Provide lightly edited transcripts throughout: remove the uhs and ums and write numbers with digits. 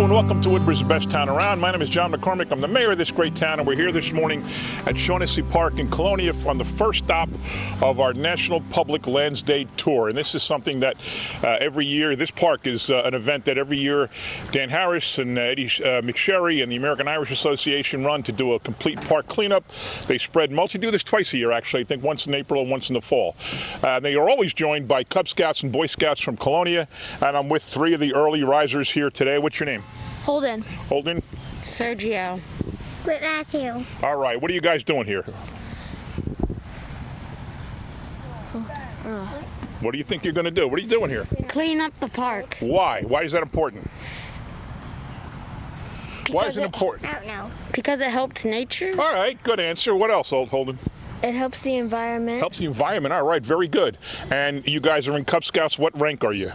and welcome to Woodbridge's best town around. My name is John McCormick. I'm the mayor of this great town, and we're here this morning at Shaughnessy Park in Colonia on the first stop of our National Public Lands Day Tour. And this is something that every year, this park is an event that every year Dan Harris and Eddie McSherry and the American Irish Association run to do a complete park cleanup. They spread mulch. They do this twice a year, actually. I think once in April and once in the fall. They are always joined by Cub Scouts and Boy Scouts from Colonia, and I'm with three of the early risers here today. What's your name? Holden. Holden? Sergio. With Matthew. All right, what are you guys doing here? What do you think you're going to do? What are you doing here? Clean up the park. Why? Why is that important? Why is it important? I don't know. Because it helps nature. All right, good answer. What else, Holden? It helps the environment. Helps the environment. All right, very good. And you guys are in Cub Scouts. What rank are you?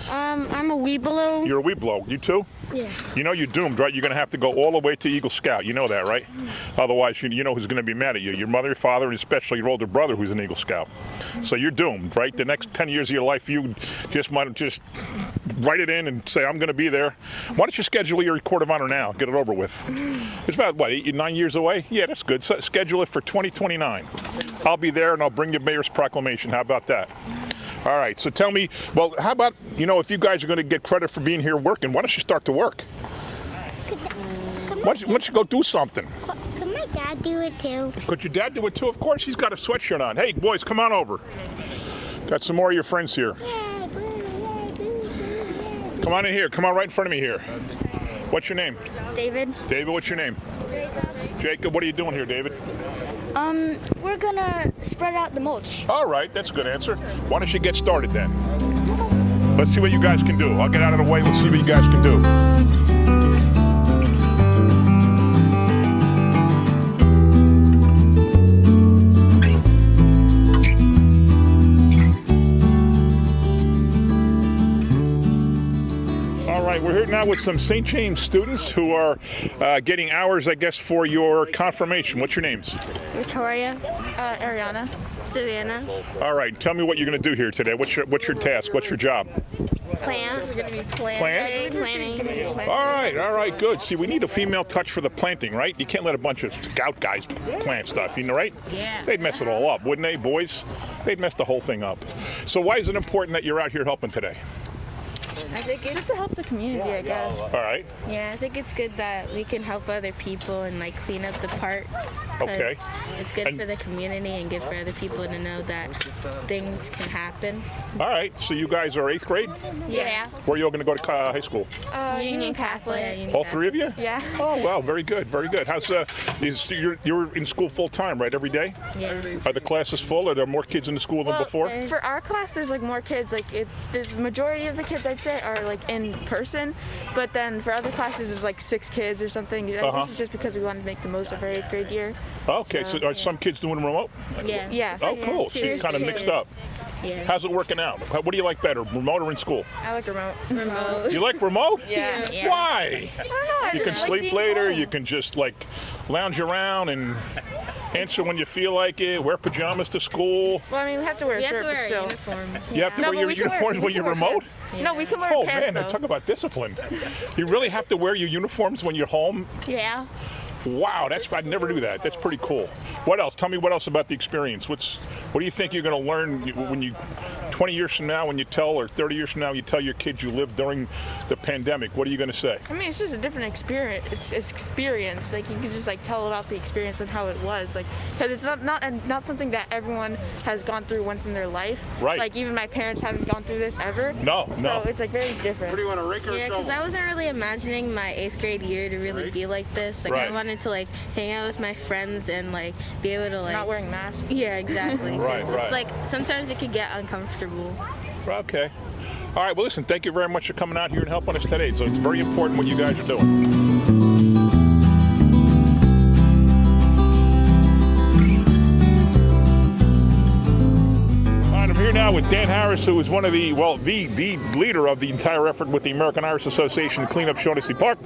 I'm a Weeblo. You're a Weeblo. You too? Yeah. You know you're doomed, right? You're going to have to go all the way to Eagle Scout. You know that, right? Otherwise, you know who's going to be mad at you. Your mother, your father, and especially your older brother who's an Eagle Scout. So you're doomed, right? The next 10 years of your life, you just might just write it in and say, I'm going to be there. Why don't you schedule your Court of Honor now? Get it over with. It's about, what, 9 years away? Yeah, that's good. So schedule it for 2029. I'll be there, and I'll bring you Mayor's Proclamation. How about that? All right, so tell me, well, how about, if you guys are going to get credit for being here working, why don't you start to work? Why don't you go do something? Could my dad do it too? Could your dad do it too? Of course, he's got a sweatshirt on. Hey, boys, come on over. Got some more of your friends here. Come on in here. Come on right in front of me here. What's your name? David. David, what's your name? Jacob, what are you doing here, David? We're gonna spread out the mulch. All right, that's a good answer. Why don't you get started then? Let's see what you guys can do. I'll get out of the way. Let's see what you guys can do. We're here now with some St. James students who are getting hours, I guess, for your confirmation. What's your names? Victoria. Ariana. Savannah. All right, tell me what you're going to do here today. What's your task? What's your job? Plant. We're going to be planting. All right, good. See, we need a female touch for the planting, right? You can't let a bunch of scout guys plant stuff, right? Yeah. They'd mess it all up, wouldn't they, boys? They'd mess the whole thing up. So why is it important that you're out here helping today? I think it's just to help the community, I guess. All right. Yeah, I think it's good that we can help other people and clean up the park. Okay. It's good for the community and good for other people to know that things can happen. All right. So you guys are 8th grade? Yes. Where are you all going to go to high school? Union Catholic. Yeah, Union All Catholic. three of you? Yeah. Oh, wow. Very good. Very good. How's you're in school full time, right? Every day? Yeah. Are the classes full? Are there more kids in the school than before? For our class, there's more kids. There's majority of the kids I'd say are in person, but then for other classes, there's 6 kids or something. This is just because we wanted to make the most of our 8th grade year. Okay, so are some kids doing remote? Yeah. Yeah. Oh, cool. So you're kind of mixed up. Yeah. How's it working out? What do you like better, remote or in school? I like remote. Remote. You like remote? Yeah. Why? I don't know. You can sleep later. You can just lounge around and answer when you feel like it. Wear pajamas to school. Well, I mean, we have to wear a We have shirt, to wear but our still. uniforms. You have to No, wear but your we can wear- uniforms we when can you're wear remote. pants. No, we can wear Oh pants man, though. talk about discipline. You really have to wear your uniforms when you're home? Yeah. Wow, I'd never do that. That's pretty cool. What else? Tell me what else about the experience. What do you think you're going to learn when you 20 years from now when you tell, or 30 years from now you tell your kids you lived during the pandemic? What are you going to say? I mean, it's just a different experience. It's experience. You can just tell about the experience and how it was. Because it's not something that everyone has gone through once in their life. Right. Even my parents haven't gone through this ever. No. So it's very different. Yeah, because I wasn't really imagining my 8th grade year to really be like this. Right. I wanted to hang out with my friends and be able to Not wearing masks. Yeah, exactly. Right, 'Cause right. It's sometimes it could get uncomfortable. Okay. All right, well, listen, thank you very much for coming out here and helping us today. So it's very important what you guys are doing. I'm here now with Dan Harris, who is one of the leader of the entire effort with the American Irish Association to clean up Shaughnessy Park.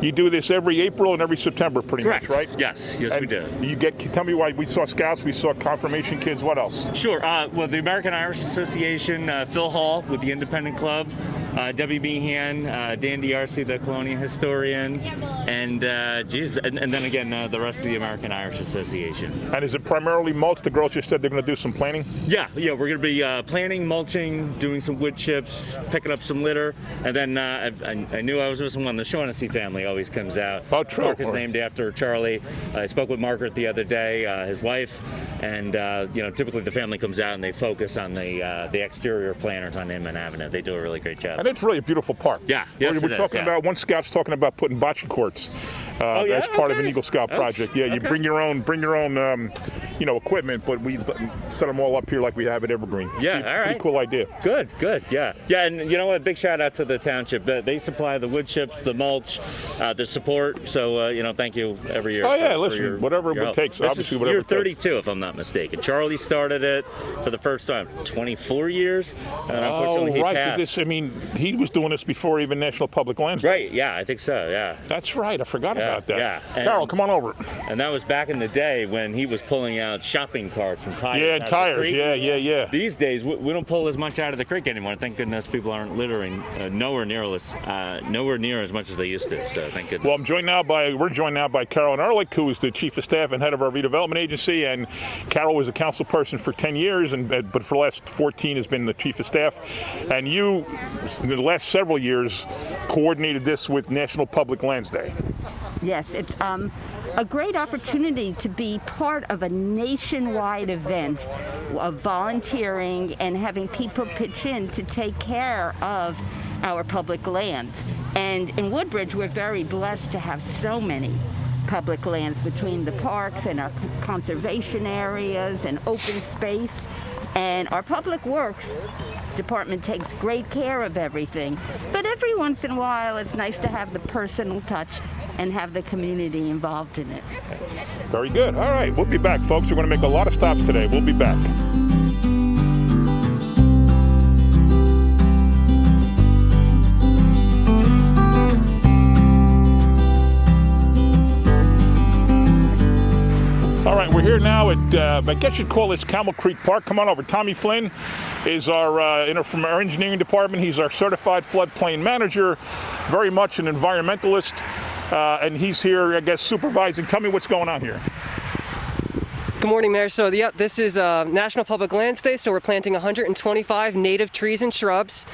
You do this every April and every September, pretty Correct. much, right? Yes, we do. Tell me why. We saw scouts, we saw confirmation kids. What else? Sure. Well, the American Irish Association, Phil Hall with the Independent Club, Debbie Meehan, Dan D'Arcy, the colonial historian, and and then again the rest of the American Irish Association. And is it primarily mulch? The girls just said they're going to do some planting? Yeah, we're going to be planting, mulching, doing some wood chips, picking up some litter, and then I knew I was missing one. The Shaughnessy family always comes out. Oh, true. Park is named after Charlie. I spoke with Margaret the other day, his wife, and typically the family comes out and they focus on the exterior planters on Inman Avenue. They do a really great job. And it's really a beautiful park. Yeah, yes, we're talking about, one scout's talking about putting bocce courts as part of an Eagle Scout project. Yeah, you bring your own equipment, but we set them all up here like we have at Evergreen. Yeah, all right. Pretty cool idea. Good, yeah. Yeah, and you know what? Big shout out to the township. They supply the wood chips, the mulch, the support. So, thank you every year. Oh, yeah, listen, whatever it takes. Obviously, whatever it takes. You're 32, if I'm not mistaken. Charlie started it for the first time 24 years. And unfortunately, he passed. He was doing this before even National Public Lands. Right, yeah, I think so, yeah. That's right. I forgot about that. Yeah. Carol, come on over. And that was back in the day when he was pulling out shopping carts and tires. Yeah, tires. Yeah. These days, we don't pull as much out of the creek anymore. Thank goodness people aren't littering nowhere near as much as they used to. So thank goodness. Well, we're joined now by Carolyn Ehrlich, who is the Chief of Staff and head of our redevelopment agency. And Carol was a council person for 10 years, but for the last 14 has been the Chief of Staff. And you, in the last several years, coordinated this with National Public Lands Day. Yes, it's a great opportunity to be part of a nationwide event of volunteering and having people pitch in to take care of our public lands. And in Woodbridge, we're very blessed to have so many public lands between the parks and our conservation areas and open space. And our public works department takes great care of everything. But every once in a while, it's nice to have the personal touch and have the community involved in it. Very good. All right, we'll be back, folks. We're going to make a lot of stops today. We'll be back. All right, we're here now at, I guess you'd call this Camel Creek Park. Come on over. Tommy Flynn is from our engineering department. He's our certified floodplain manager, very much an environmentalist, and he's here, I guess, supervising. Tell me what's going on here. Good morning, Mayor. So, this is National Public Lands Day, so we're planting 125 native trees and shrubs.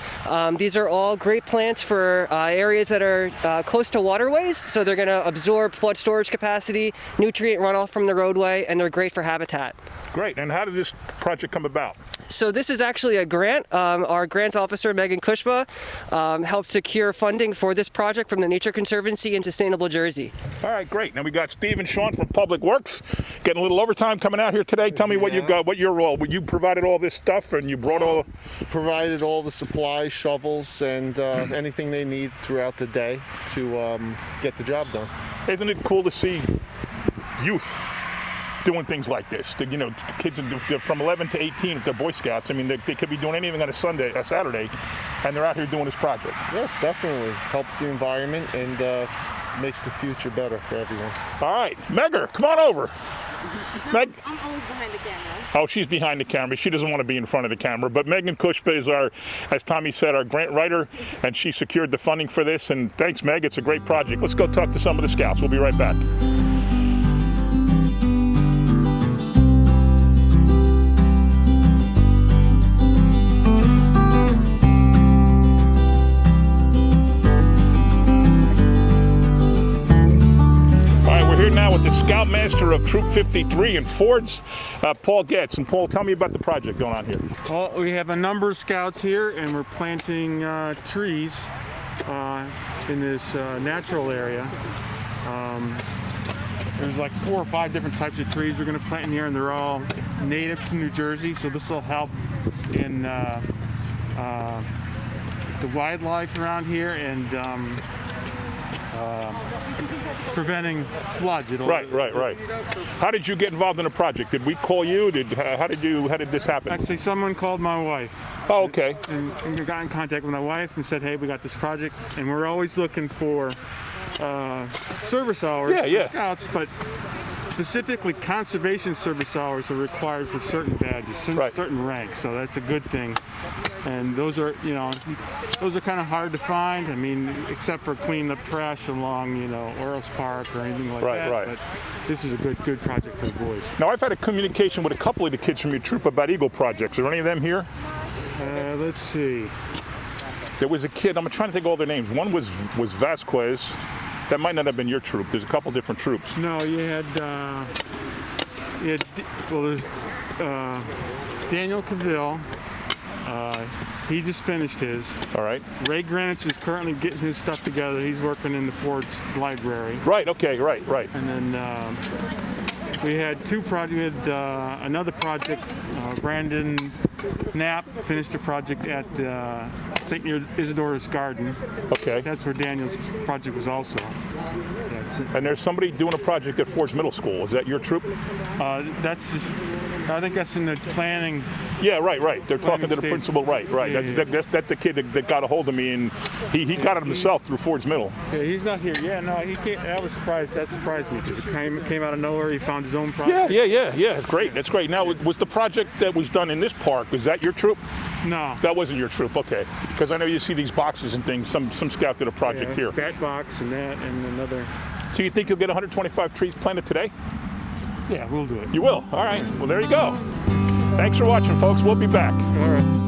These are all great plants for areas that are close to waterways, so they're going to absorb flood storage capacity, nutrient runoff from the roadway, and they're great for habitat. Great. And how did this project come about? So this is actually a grant. Our grants officer, Megan Kushba, helped secure funding for this project from the Nature Conservancy in Sustainable Jersey. All right, great. Now we got Steve and Sean from Public Works getting a little overtime coming out here today. Tell me what you got, what your role. You provided all this stuff and you brought all... Provided all the supplies, shovels, and anything they need throughout the day to get the job done. Isn't it cool to see youth doing things like this? Kids from 11 to 18, if they're Boy Scouts, they could be doing anything on a Saturday, and they're out here doing this project. Yes, definitely. Helps the environment and makes the future better for everyone. All right, Megger, come on over. I'm always behind the camera. Oh, she's behind the camera. She doesn't want to be in front of the camera. But Megan Kushba is as Tommy said, our grant writer, and she secured the funding for this. And thanks, Meg. It's a great project. Let's go talk to some of the scouts. We'll be right back. Now with the Scoutmaster of Troop 53 in Ford's, Paul Getz. And Paul, tell me about the project going on here. Well, we have a number of scouts here, and we're planting trees in this natural area. There's like 4 or 5 different types of trees we're going to plant in here, and they're all native to New Jersey, so this will help in the wildlife around here and preventing floods. Right. How did you get involved in the project? Did we call you? How did this happen? Actually, someone called my wife. Oh, okay. And we got in contact with my wife and said, hey, we got this project, and we're always looking for service hours for scouts, but specifically conservation service hours are required for certain badges, certain ranks, so that's a good thing. And those are, those are kind of hard to find. I mean, except for cleaning up trash along, Oros Park or anything like that. Right. But this is a good project for the boys. Now, I've had a communication with a couple of the kids from your troop about Eagle projects. Are any of them here? Let's see. There was a kid, I'm trying to think of all their names. One was Vasquez. That might not have been your troop. There's a couple different troops. No, there's Daniel Cavill. He just finished his. All right. Ray Granitz is currently getting his stuff together. He's working in the Ford's library. Right, okay, right. And then we had two projects. We had another project. Brandon Knapp finished a project at St. Isidore's Garden. Okay. That's where Daniel's project was also. And there's somebody doing a project at Ford's Middle School. Is that your troop? That's just, I think that's in the planning. Yeah, right. They're talking to the stage. principal, right. Yeah. That's the kid that got a hold of me, and he got it himself through Ford's Middle. Yeah, he's not here. Yeah, no, he came. I was surprised. That surprised me because it came out of nowhere. He found his own project. Yeah. That's great. Now, was the project that was done in this park, is that your troop? No. That wasn't your troop, okay. Because I know you see these boxes and things. Some scout did a project here. That box and that and another. So you think you'll get 125 trees planted today? Yeah, we'll do it. You will? All right. Well, there you go. Thanks for watching, folks. We'll be back. All right.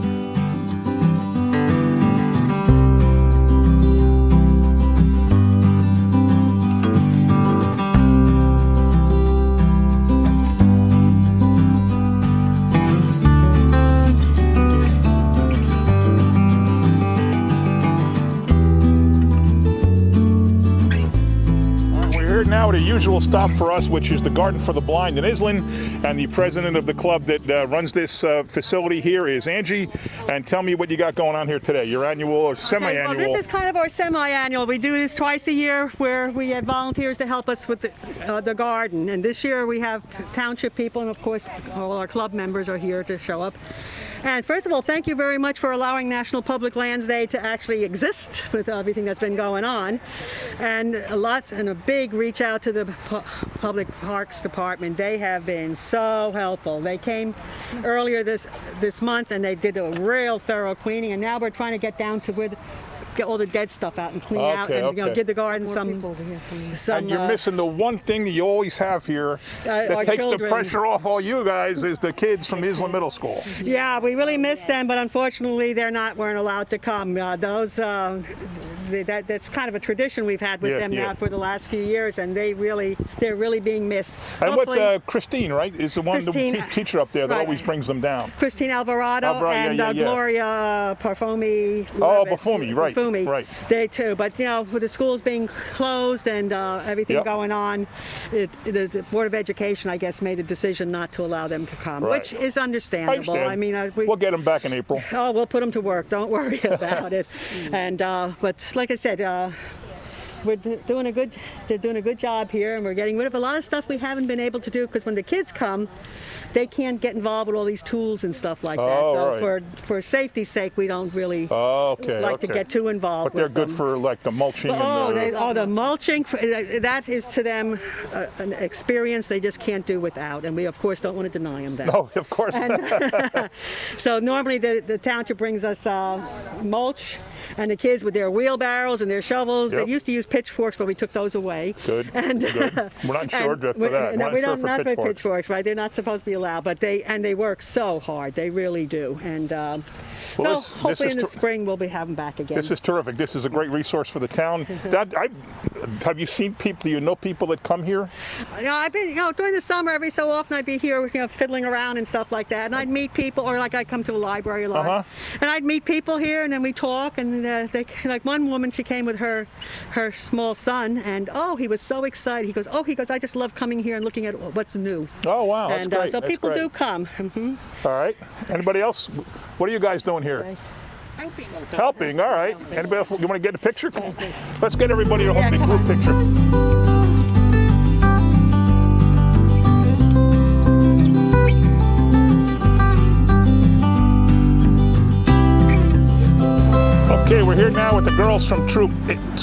Now at a usual stop for us, which is the Garden for the Blind in Islin, and the president of the club that runs this facility here is Angie. And tell me what you got going on here today, your annual or semi-annual. Well, this is kind of our semi-annual. We do this twice a year where we have volunteers to help us with the garden. And this year we have township people, and of course all our club members are here to show up. And first of all, thank you very much for allowing National Public Lands Day to actually exist with everything that's been going on. And a big reach out to the Public Parks Department. They have been so helpful. They came earlier this month and they did a real thorough cleaning, and now we're trying to get down to where get all the dead stuff out and clean out and give the garden some. And you're missing the one thing that you always have here that takes the pressure off all you guys is the kids from Isla Middle School. Yeah, we really miss them, but unfortunately weren't allowed to come. That's kind of a tradition we've had with them now for the last few years, and they're really being missed. And what's Christine, right, is the one, the teacher up there that always brings them down. Christine Alvarado and Gloria Parfumi. Oh, Parfumi, right. Right. They too, but with the schools being closed and everything going on, the Board of Education, I guess, made a decision not to allow them to come, which is understandable. I mean, we'll get them back in April. Oh, we'll put them to work. Don't worry about it. And but like I said, they're doing a good job here, and we're getting rid of a lot of stuff we haven't been able to do because when the kids come, they can't get involved with all these tools and stuff like that. So for safety's sake, we don't really like to get too involved. But they're good for like the mulching. The mulching, that is to them an experience they just can't do without, and we of course don't want to deny them that. No, of course. So normally the township brings us mulch. And the kids with their wheelbarrows and their shovels, they used to use pitchforks, but we took those away. Good. We're not sure for that. No, we don't not for pitchforks, right? They're not supposed to be allowed, but they work so hard. They really do. And so hopefully in the spring we'll be having back again. This is terrific. This is a great resource for the town. Have you seen people? Do you know people that come here? I've been, during the summer, every so often I'd be here, fiddling around and stuff like that. And I'd meet people, or like I'd come to the library a lot, and I'd meet people here, and then we talk. And like one woman, she came with her small son, and he was so excited. He goes, I just love coming here and looking at what's new. Oh wow, that's and great. So people do come. All right. Anybody else? What are you guys doing here? Helping. All right. Anybody else? You want to get a picture? Let's get everybody a whole big group picture. Okay, we're here now with the girls from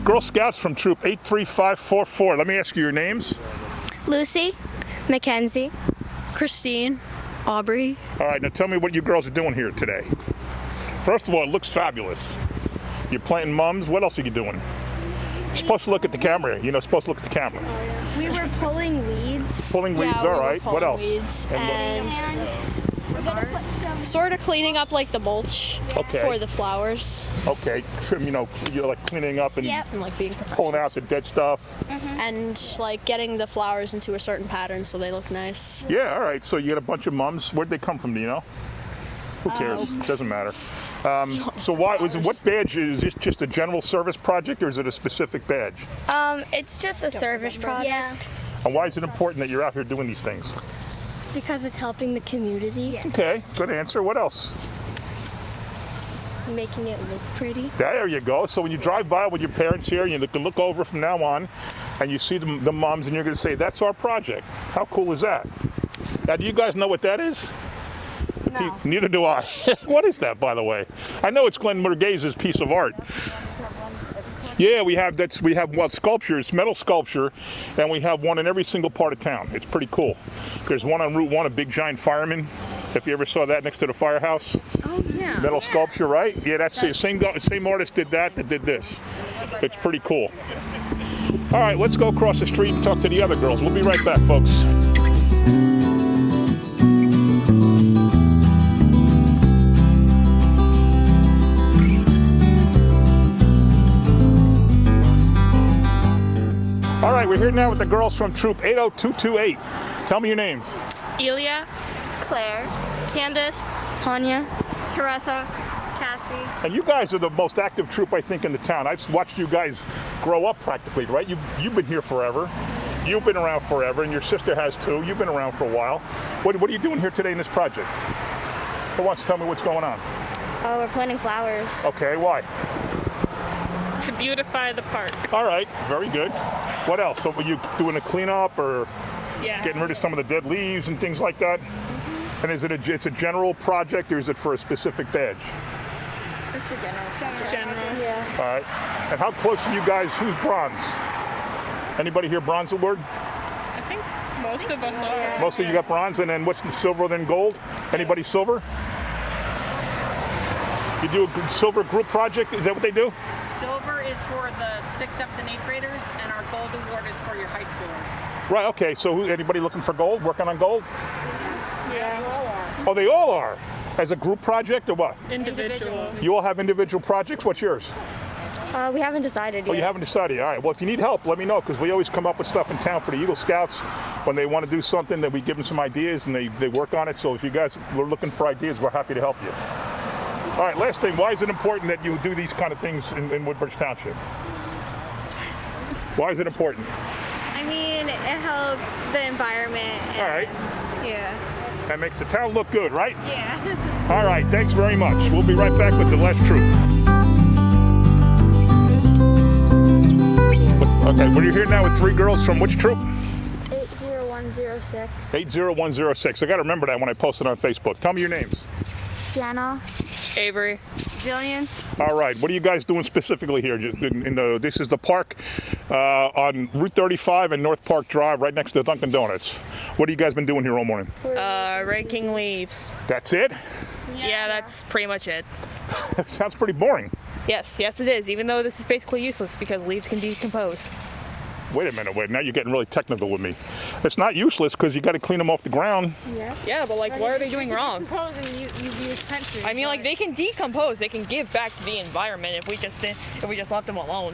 Girl Scouts from Troop 83544. Let me ask you your names. Lucy. Mackenzie. Christine. Aubrey. All right, now tell me what you girls are doing here today. First of all, it looks fabulous. You're planting mums. What else are you doing? You're supposed to look at the camera. You know, supposed to look at the camera. We were pulling weeds. Pulling weeds, all right. What else? Weeds And we're gonna put some. sort of cleaning up like the mulch Okay. for the flowers. Okay, you know, you're like cleaning up and Yep. And like being pulling out the dead stuff. and like getting the flowers into a certain pattern so they look nice. Yeah, all right. So you got a bunch of mums. Where'd they come from? Do you know? Who cares? Doesn't matter. So why was it? What badge is this? Just a general service project, or is it a specific badge? It's just a service project. Yeah. And why is it important that you're out here doing these things? Because it's helping the community. Okay, good answer. What else? Making it look pretty. There you go. So when you drive by with your parents here, you can look over from now on, and you see the mums, and you're going to say, "That's our project." How cool is that? Now, do you guys know what that is? No. Neither do I. What is that, by the way? I know it's Glenn Murgaze's piece of art. Yeah, we have sculptures, metal sculpture, and we have one in every single part of town. It's pretty cool. There's one on Route 1, a big giant fireman. If you ever saw that next to the firehouse. Oh yeah. Metal sculpture, right? Yeah, that's the same artist did that did this. It's pretty cool. All right, let's go across the street and talk to the other girls. We'll be right back, folks. All right, we're here now with the girls from Troop 80228. Tell me your names. Elia, Claire. Candace, Hanya. Teresa, Cassie. And you guys are the most active troop, I think, in the town. I've watched you guys grow up practically, right? You've been here forever. You've been around forever, and your sister has too. You've been around for a while. What are you doing here today in this project? Who wants to tell me what's going on? Oh, we're planting flowers. Okay, why? To beautify the park. All right, very good. What else? So were you doing a cleanup or Yeah. getting rid of some of the dead leaves and things like that? And is it's a general project, or is it for a specific badge? It's a general. Yeah. All right. And how close are you guys? Who's bronze? Anybody here bronze award? I think most of us are. Most of you got bronze, and then what's the silver, then gold? Anybody silver? You do a silver group project? Is that what they do? Silver is for the 6th, 7th, and 8th graders, and our gold award is for your high schoolers. Right, okay. So anybody looking for gold, working on gold? Yeah, you all are. Oh, they all are? As a group project or what? Individual. You all have individual projects? What's yours? We haven't decided Oh, yet. you haven't decided. All right. Well, if you need help, let me know, because we always come up with stuff in town for the Eagle Scouts. When they want to do something, that we give them some ideas, and they work on it. So if you guys were looking for ideas, we're happy to help you. All right, last thing. Why is it important that you do these kind of things in Woodbridge Township? Why is it important? I mean, it helps the environment. And, All right. Yeah. That makes the town look good, right? Yeah. All right. Thanks very much. We'll be right back with the last troop. Okay, we're here now with 3 girls from which troop? 80106. 80106. I got to remember that when I post it on Facebook. Tell me your names. Jenna. Avery. Jillian. All right. What are you guys doing specifically here? This is the park on Route 35 and North Park Drive, right next to Dunkin' Donuts. What have you guys been doing here all morning? Raking leaves. That's it? Yeah, that's pretty much it. Sounds pretty boring. Yes, it is, even though this is basically useless because leaves can decompose. Wait a minute. Now you're getting really technical with me. It's not useless because you got to clean them off the ground. Yeah, but like, what are they doing wrong? I mean, like, they can decompose. They can give back to the environment if we just left them alone.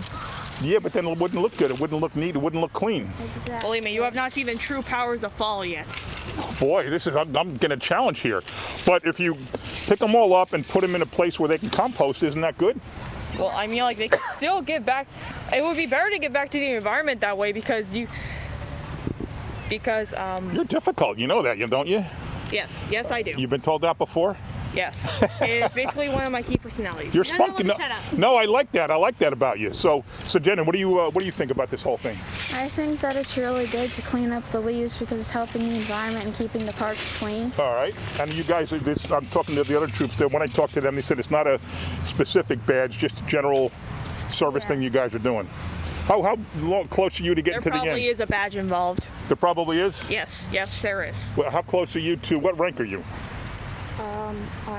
Yeah, but then it wouldn't look good. It wouldn't look neat. It wouldn't look clean. Believe me, you have not seen the true powers of fall yet. Boy, I'm getting a challenge here. But if you pick them all up and put them in a place where they can compost, isn't that good? Well, I mean, like, they can still give back. It would be better to give back to the environment that way because You're difficult. You know that, don't you? Yes, I do. You've been told that before? Yes. It is basically one of my key personalities. You're spunky. No, I like that. I like that about you. So Jenna, what do you think about this whole thing? I think that it's really good to clean up the leaves because it's helping the environment and keeping the parks clean. All right. And you guys, I'm talking to the other troops there. When I talked to them, they said it's not a specific badge, just a general service thing you guys are doing. How close are you to getting to the end? There probably is a badge involved. There probably is? Yes, there is. Well, how close are you to, what rank are you?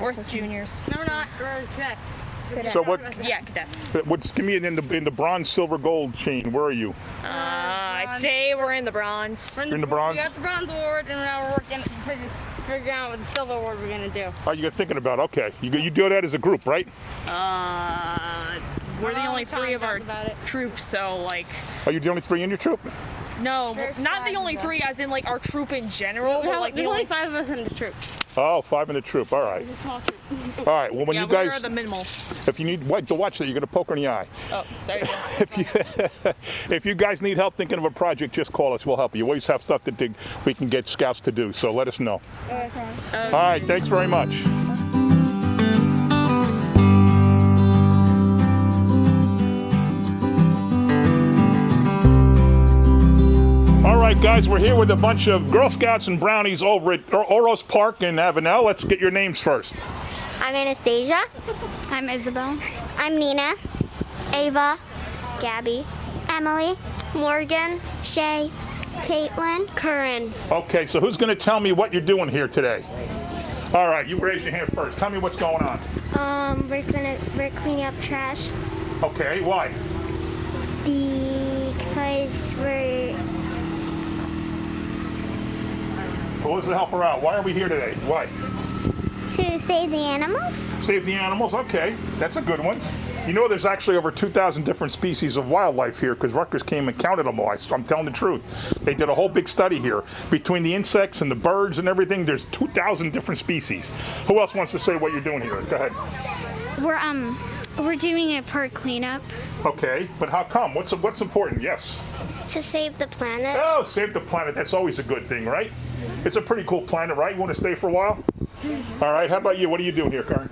We're juniors. No, we're not. We're cadets. So what? Yeah, cadets. Give me in the bronze, silver, gold chain. Where are you? I'd say we're in the bronze. You're in the bronze? We got the bronze award, and now we're working figuring out what the silver award we're gonna do. Oh, you're thinking about it. Okay. You do that as a group, right? We're the only 3 of our troops, so like. Are you the only 3 in your troop? No, not the only 3, as in like our troop in general. But like there's only 5 of us in the troop. Oh, 5 in the troop. All right. It's a small troop. All right. Well, when you guys, we're the minimal. if you need to watch that, you're gonna poke her in the eye. Oh, sorry. If you guys need help thinking of a project, just call us. We'll help you. We always have stuff that we can get scouts to do. So let us know. All right. Thanks very much. All right, guys, we're here with a bunch of Girl Scouts and Brownies over at Oros Park in Avenel. Let's get your names first. I'm Anastasia. I'm Isabel. I'm Nina. Ava. Gabby. Emily. Morgan. Shay. Caitlin. Curran. Okay, so who's going to tell me what you're doing here today? All right, you raise your hand first. Tell me what's going on. We're cleaning up trash Okay, why? because we're Well, let's help her out. Why are we here today? Why? to save the animals. Save the animals? Okay, that's a good one. You know there's actually over 2,000 different species of wildlife here because Rutgers came and counted them all. I'm telling the truth. They did a whole big study here. Between the insects and the birds and everything, there's 2,000 different species. Who else wants to say what you're doing here? Go ahead. We're doing a park cleanup. Okay, but how come? What's important? Yes. To save the planet. Oh, save the planet. That's always a good thing, right? It's a pretty cool planet, right? You want to stay for a while? All right, how about you? What are you doing here, Karen?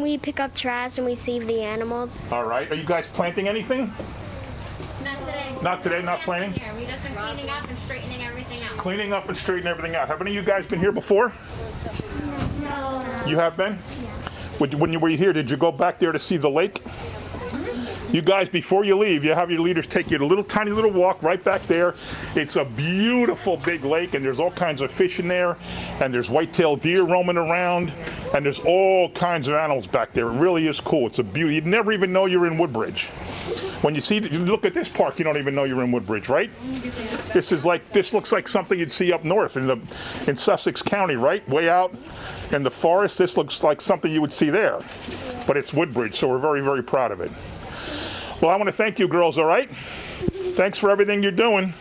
We pick up trash and we save the animals. All right. Are you guys planting anything? Not today. Not today, not planting? We've just been cleaning up and straightening everything out. Cleaning up and straightening everything out. Have any of you guys been here before? No. You have been? When you were here, did you go back there to see the lake? You guys, before you leave, you have your leaders take you to a little tiny little walk right back there. It's a beautiful big lake, and there's all kinds of fish in there, and there's white-tailed deer roaming around, and there's all kinds of animals back there. It really is cool. It's a beauty. You'd never even know you're in Woodbridge. When you look at this park, you don't even know you're in Woodbridge, right? This looks like something you'd see up north in Sussex County, right? Way out in the forest. This looks like something you would see there, but it's Woodbridge, so we're very, very proud of it. Well, I want to thank you girls, all right? Thanks for everything you're doing.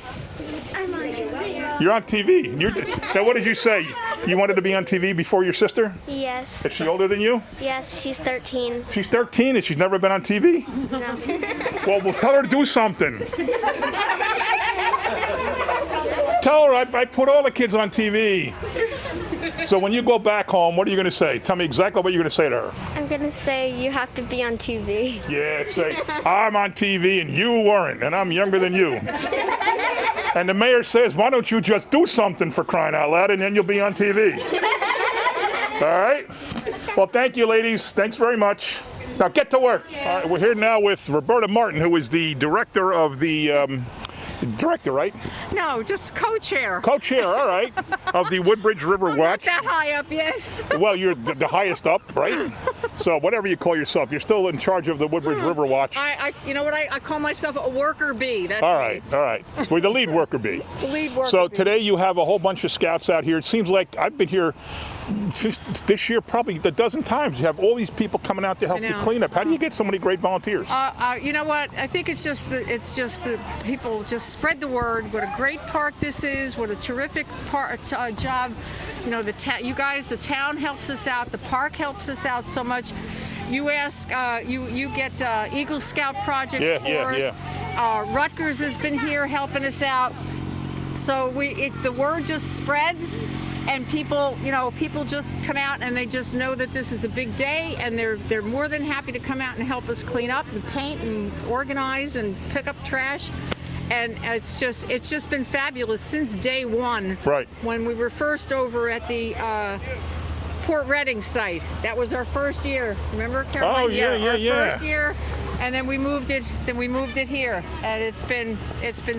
I'm on TV. You're on TV. Now, what did you say? You wanted to be on TV before your sister? Yes. Is she older than you? Yes, she's 13. She's 13 and she's never been on TV? No. Well, we'll tell her to do something. Tell her I put all the kids on TV. So when you go back home, what are you going to say? Tell me exactly what you're going to say to her. I'm going to say you have to be on TV. Yeah, say, I'm on TV and you weren't, and I'm younger than you. And the mayor says, why don't you just do something for crying out loud, and then you'll be on TV. All right? Well, thank you, ladies. Thanks very much. Now get to work. All right, we're here now with Roberta Martin, who is the director of the... Director, right? No, just co-chair. Co-chair, all right, of the Woodbridge River Watch. Not that high up yet. Well, you're the highest up, right? So whatever you call yourself, you're still in charge of the Woodbridge River Watch. You know what? I call myself a worker bee. That's all right, me. all right. We're the lead worker bee. The lead worker So bee. today you have a whole bunch of scouts out here. It seems like I've been here this year probably a dozen times. You have all these people coming out to help you clean up. How do you get so many great volunteers? You know what? I think it's just the people just spread the word. What a great park this is. What a terrific job. You know, you guys, the town helps us out. The park helps us out so much. You ask, you get Eagle Scout projects for us. Rutgers has been here helping us out. So the word just spreads. And people just come out and they just know that this is a big day, and they're more than happy to come out and help us clean up and paint and organize and pick up trash. And it's just been fabulous since day one. Right. When we were first over at the Port Reading site. That was our first year. Remember, Caroline? Oh, yeah. Our first year. and then we moved it. Then we moved it here, and it's been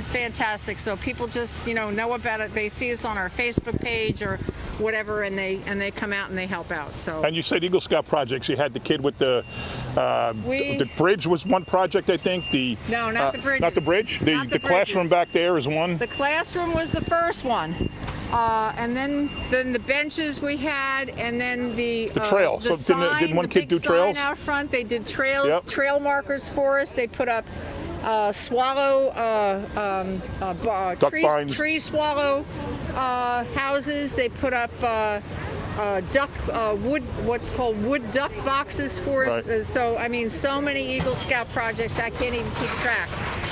fantastic. So people just know about it. They see us on our Facebook page or whatever, and they come out and they help out. So. And you said Eagle Scout projects. You had the kid with the bridge was one project, I think. No, not the bridge. Not the bridge. The classroom bridges. back there is one. The classroom was the first one. And then the benches we had, and then the trail. The So sign, didn't one the kid big do trails? Sign out front. They did trails, Yep. trail markers for us. They put up swallow Duck binds. tree swallow houses. They put up duck wood, what's called wood duck boxes for us. Right. So I mean, so many Eagle Scout projects I can't even keep track.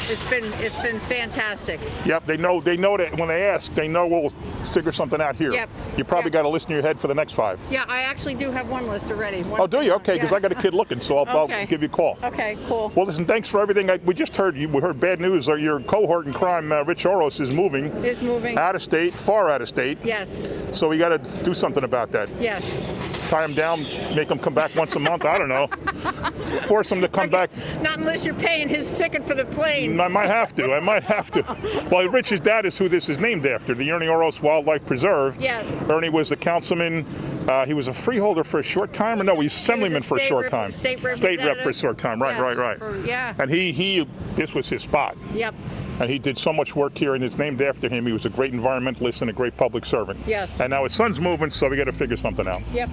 It's been fantastic. Yep, they know that when they ask, they know we'll figure something out here. Yep. You probably got a list in your head for the next 5. Yeah, I actually do have one list already. Oh, do you? Okay, because Yeah. I got a kid looking, so I'll Okay. give you a call. Okay, cool. Well, listen, thanks for everything. We just heard bad news. Your cohort in crime, Rich Oros, is moving. Is moving. Out of state, far out of state. Yes. So we got to do something about that. Yes. Tie them down, make them come back once a month. I don't know. Force them to come back. Not unless you're paying his ticket for the plane. I might have to. Well, Rich's dad is who this is named after, the Ernie Oros Wildlife Preserve. Yes. Ernie was the councilman. He was a freeholder for a short time, or no, he was assemblyman for a short time. State rep for a short time. Right, Yes, right. Yeah. And this was his spot. Yep. And he did so much work here, and it's named after him. He was a great environmentalist and a great public servant. Yes. And now his son's moving, so we got to figure something out. Yep.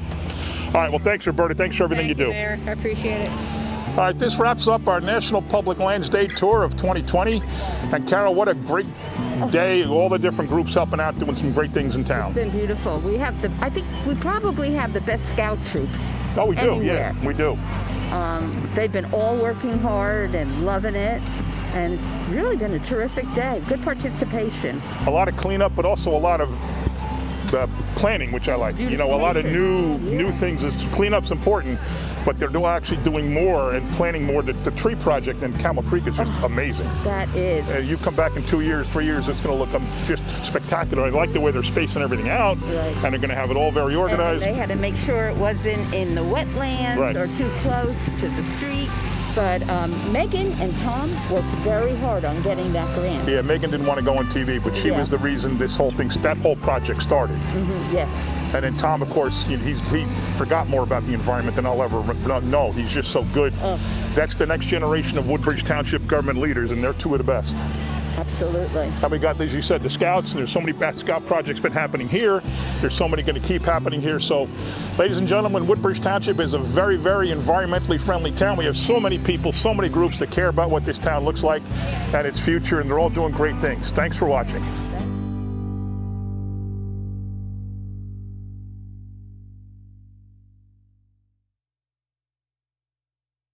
All right, well, thanks, Roberta. Thanks for everything Thank you do. Mayor. I appreciate it. All right, this wraps up our National Public Lands Day tour of 2020. And Carol, what a great day. All the different groups helping out, doing some great things in town. It's been beautiful. I think we probably have the best scout troops. Oh, we do, anywhere. yeah, we do. They've been all working hard and loving it. And it's really been a terrific day. Good participation. A lot of cleanup, but also a lot of planning, which I like. A lot of new things. Cleanup's important, but they're actually doing more and planning more. The tree project in Camel Creek is just amazing. That is. You come back in 2 years, 3 years, it's going to look just spectacular. I like the way they're spacing everything out, Right. and they're going to have it all very organized. And they had to make sure it wasn't in the wetlands Right. or too close to the street. But Megan and Tom worked very hard on getting that grant. Yeah, Megan didn't want to go on TV, but she was the reason that whole project started. Yes. And then Tom, of course, he forgot more about the environment than I'll ever know. He's just so good. That's the next generation of Woodbridge Township government leaders, and they're two of the best. Absolutely. And we got, as you said, the Scouts. There's so many Scout projects been happening here. There's so many going to keep happening here. So, ladies and gentlemen, Woodbridge Township is a very, very environmentally friendly town. We have so many people, so many groups that care about what this town looks like and its future, and they're all doing great things. Thanks for watching.